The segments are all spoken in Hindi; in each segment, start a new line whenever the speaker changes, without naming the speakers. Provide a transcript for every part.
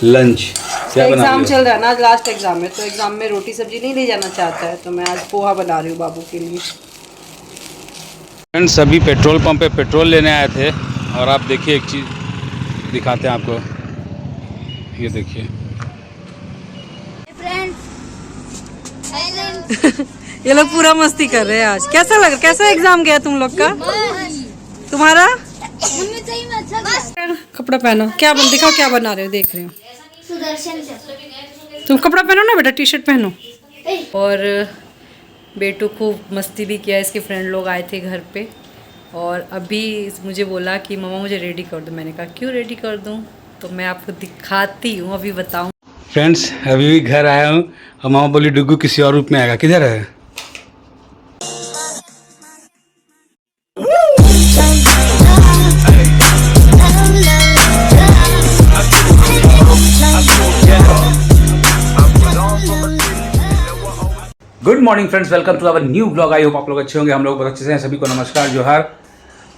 लंच क्या बना
एग्जाम
रही हो?
चल रहा है ना, आज लास्ट एग्जाम है तो एग्जाम में रोटी सब्जी नहीं ले जाना चाहता है तो मैं आज पोहा बना रही हूँ बाबू के लिए।
फ्रेंड्स सभी पेट्रोल पंप पे पेट्रोल लेने आए थे और आप देखिए एक चीज़ दिखाते हैं आपको, ये देखिए।
ये लोग पूरा मस्ती कर रहे हैं आज। कैसा एग्जाम गया तुम लोग का? तुम्हारा कपड़ा पहनो, दिखाओ क्या बना रहे हो, देख रहे हो। तुम कपड़ा पहनो ना बेटा, टी शर्ट पहनो। और बेटू खूब मस्ती भी किया, इसके फ्रेंड लोग आए थे घर पे और अभी मुझे बोला कि मम्मा मुझे रेडी कर दो। मैंने कहा क्यों रेडी कर दूं, तो मैं आपको दिखाती हूँ, अभी बताऊँ।
फ्रेंड्स अभी भी घर आया हूँ और मामा बोली डुग्गू किसी और रूप में आएगा, किधर है? Good morning friends, welcome to our new blog. I hope आप लोग अच्छे होंगे, हम लोग बहुत अच्छे से हैं। सभी को नमस्कार, जोहार।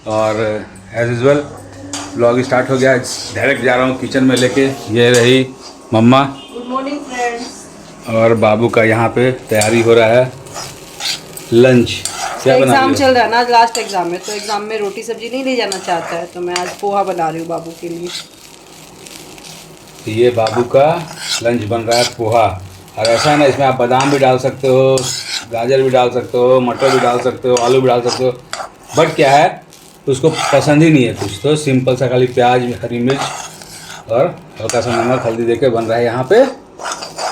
और एज यूजुअल ब्लॉग स्टार्ट हो गया। डायरेक्ट जा रहा हूँ किचन में लेके। ये रही मम्मा।
Good morning friends.
और बाबू का यहाँ पे तैयारी हो रहा है लंच क्या बना रही
एग्जाम
हो?
चल रहा है ना, आज लास्ट एग्जाम है तो एग्जाम में रोटी सब्जी नहीं ले जाना चाहता है तो मैं आज पोहा बना रही हूँ बाबू के लिए।
तो ये बाबू का लंच बन रहा है पोहा। और ऐसा है ना, इसमें आप बादाम भी डाल सकते हो, गाजर भी डाल सकते हो, मटर भी डाल सकते हो, आलू भी डाल सकते हो। बट क्या है, उसको पसंद ही नहीं है कुछ, तो सिंपल सा खाली प्याज, हरी मिर्च और हल्का सा नमक हल्दी देके बन रहा है यहाँ पे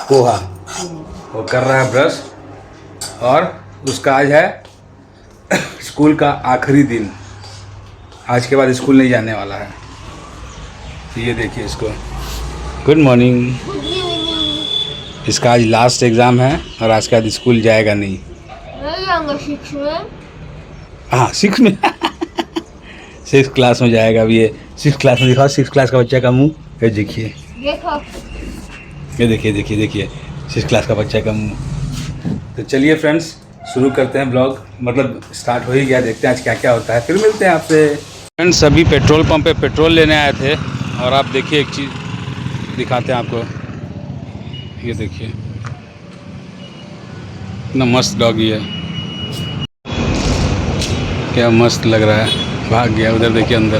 पोहा। वो कर रहा है ब्रश। और उसका आज है स्कूल का आखिरी दिन। आज के बाद स्कूल नहीं जाने वाला है। तो ये देखिए इसको। Good morning. इसका आज लास्ट एग्ज़ाम है और आज के बाद स्कूल जाएगा नहीं। हाँ 6 में 6 क्लास में जाएगा अभी। ये 6 क्लास में। दिखाओ 6 क्लास का बच्चा का मुंह, ये देखिए, ये देखिए देखिए देखिए 6 क्लास का बच्चा का मुंह। तो चलिए फ्रेंड्स शुरू करते हैं ब्लॉग। मतलब स्टार्ट हो ही गया, देखते हैं आज क्या क्या होता है, फिर मिलते हैं आपसे। फ्रेंड्स सभी पेट्रोल पंप पे पेट्रोल लेने आए थे और आप देखिए एक चीज़ दिखाते हैं आपको, ये देखिए इतना मस्त डॉगी है, क्या मस्त लग रहा है। भाग गया उधर, देखिए अंदर।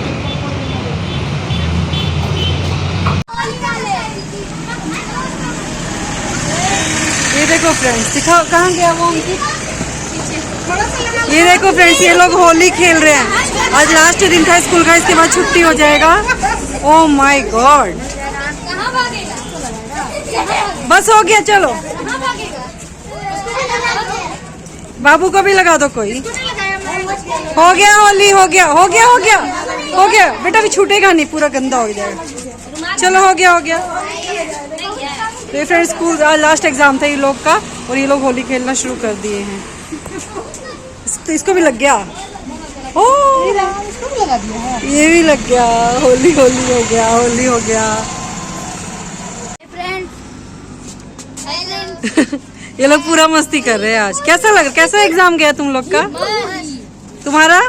ये देखो फ्रेंड्स, दिखाओ कहाँ गया वो उनकी। ये देखो फ्रेंड्स, ये लोग होली खेल रहे हैं। आज लास्ट दिन था स्कूल का, इसके बाद छुट्टी हो जाएगा। ओह माय गॉड, बस हो गया, चलो बाबू को भी लगा दो कोई। हो गया होली, हो गया हो गया हो गया हो गया बेटा, भी छूटेगा नहीं, पूरा गंदा हो जाएगा। चलो हो गया हो गया। तो ये फ्रेंड्स स्कूल लास्ट एग्जाम था ये लोग का और ये लोग होली खेलना शुरू कर दिए हैं। तो इसको भी लग गया। ओ इसको भी लगा दिया है, ये भी लग गया। होली होली हो गया, होली हो गया। ये लोग पूरा मस्ती कर रहे हैं आज। कैसा एग्जाम गया तुम लोग का? तुम्हारा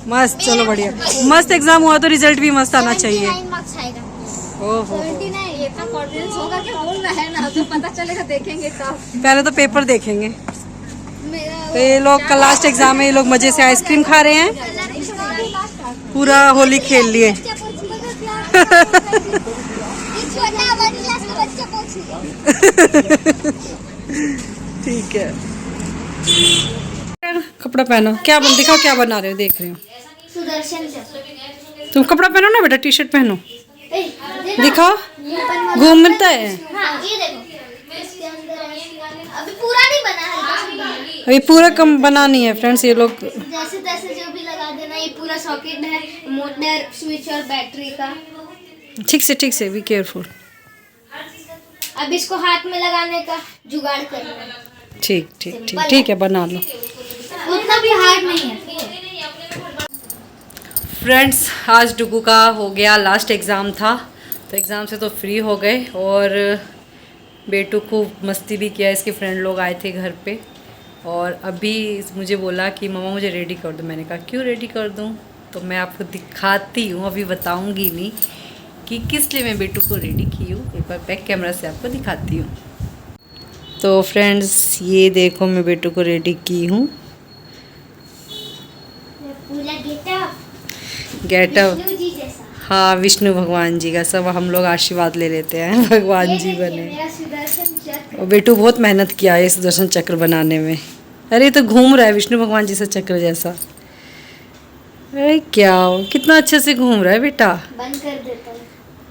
मस्त, चलो बढ़िया। मस्त एग्जाम हुआ तो रिजल्ट भी मस्त आना चाहिए। ओहो, पहले तो पेपर देखेंगे। तो ये लोग का लास्ट एग्जाम है, ये लोग मजे से आइसक्रीम खा रहे हैं, पूरा होली खेल लिए। ठीक है, कपड़ा पहनो। दिखाओ क्या बना रहे हो, देख रहे हो। तुम कपड़ा पहनो ना बेटा, टी शर्ट पहनो। दिखाओ, घूमता है।
अभी पूरा नहीं बना है,
अभी पूरा कम बना नहीं है फ्रेंड्स। ये लोग
जैसे तैसे जो भी लगा देना। ये पूरा सॉकेट है, मोटर, स्विच और बैटरी का।
ठीक से, बी केयरफुल।
अब इसको हाथ में लगाने का जुगाड़ करना है।
ठीक है, बना लो।
उतना भी हार्ड नहीं है।
फ्रेंड्स आज डुगू का हो गया लास्ट एग्ज़ाम था, तो एग्ज़ाम से तो फ्री हो गए और बेटू खूब मस्ती भी किया, इसके फ्रेंड लोग आए थे घर पे और अभी मुझे बोला कि मम्मा मुझे रेडी कर दो। मैंने कहा क्यों रेडी कर दूं, तो मैं आपको दिखाती हूँ, अभी बताऊँगी नहीं। कि किस लिए मैं बेटू को रेडी की हूँ एक बार बैक कैमरा से आपको दिखाती हूँ। तो फ्रेंड्स ये देखो मैं बेटू को रेडी की हूँ।
पूरा
गेटअप
विष्णु जी जैसा।
हाँ विष्णु भगवान जी का सब हम लोग आशीर्वाद ले लेते हैं भगवान
ये
जी
देखिए,
बने।
मेरा सुदर्शन चक्र।
और बेटू बहुत मेहनत किया है सुदर्शन चक्र बनाने में। अरे ये तो घूम रहा है विष्णु भगवान जी से चक्र जैसा। अरे क्या हो कितना अच्छे से घूम रहा है बेटा।
बंद कर देता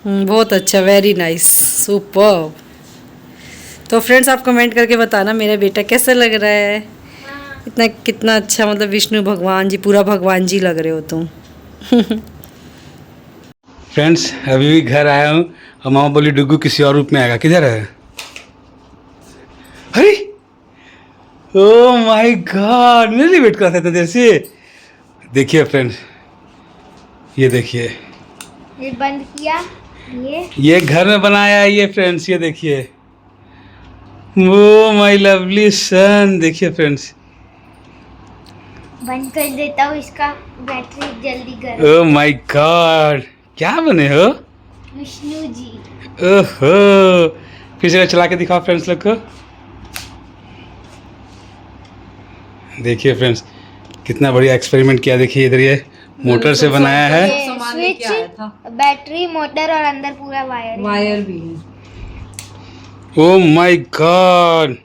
हूँ।
बहुत अच्छा वेरी नाइस सुपर। तो फ्रेंड्स आप कमेंट करके बताना मेरा बेटा कैसा लग रहा है।
हाँ।
इतना कितना अच्छा मतलब विष्णु भगवान जी पूरा भगवान जी लग रहे हो तुम।
फ्रेंड्स अभी भी घर आया हूँ और मामा बोली डुगू किसी और रूप में आएगा। किधर है? अरे ओह माय गॉड मेरे लिए वेट कर रहा था देर से। देखिए फ्रेंड्स ये देखिए
ये बंद किया।
ये घर में बनाया है ये फ्रेंड्स। ये देखिए ओ माय लवली सन। देखिए फ्रेंड्स
बंद कर देता हूँ इसका बैटरी जल्दी गर्म।
ओ माय गॉड क्या बने हो?
विष्णु जी।
ओहो फिर से चला के दिखाओ फ्रेंड्स लोग को। देखिए फ्रेंड्स कितना बढ़िया एक्सपेरिमेंट किया। देखिए इधर ये मोटर से बनाया है।
सामान लेके आया था।
बैटरी मोटर और अंदर पूरा वायर।
वायर भी है।
ओ माय गॉड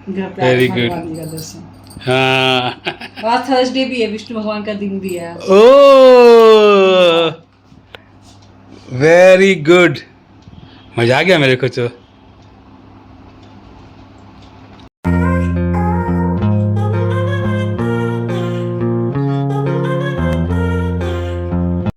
घर पे
Very
आके
good.
भगवान जी का दर्शन।
हाँ
आज थर्सडे भी है विष्णु भगवान का दिन भी है।
ओ वेरी गुड मजा आ गया मेरे को तो।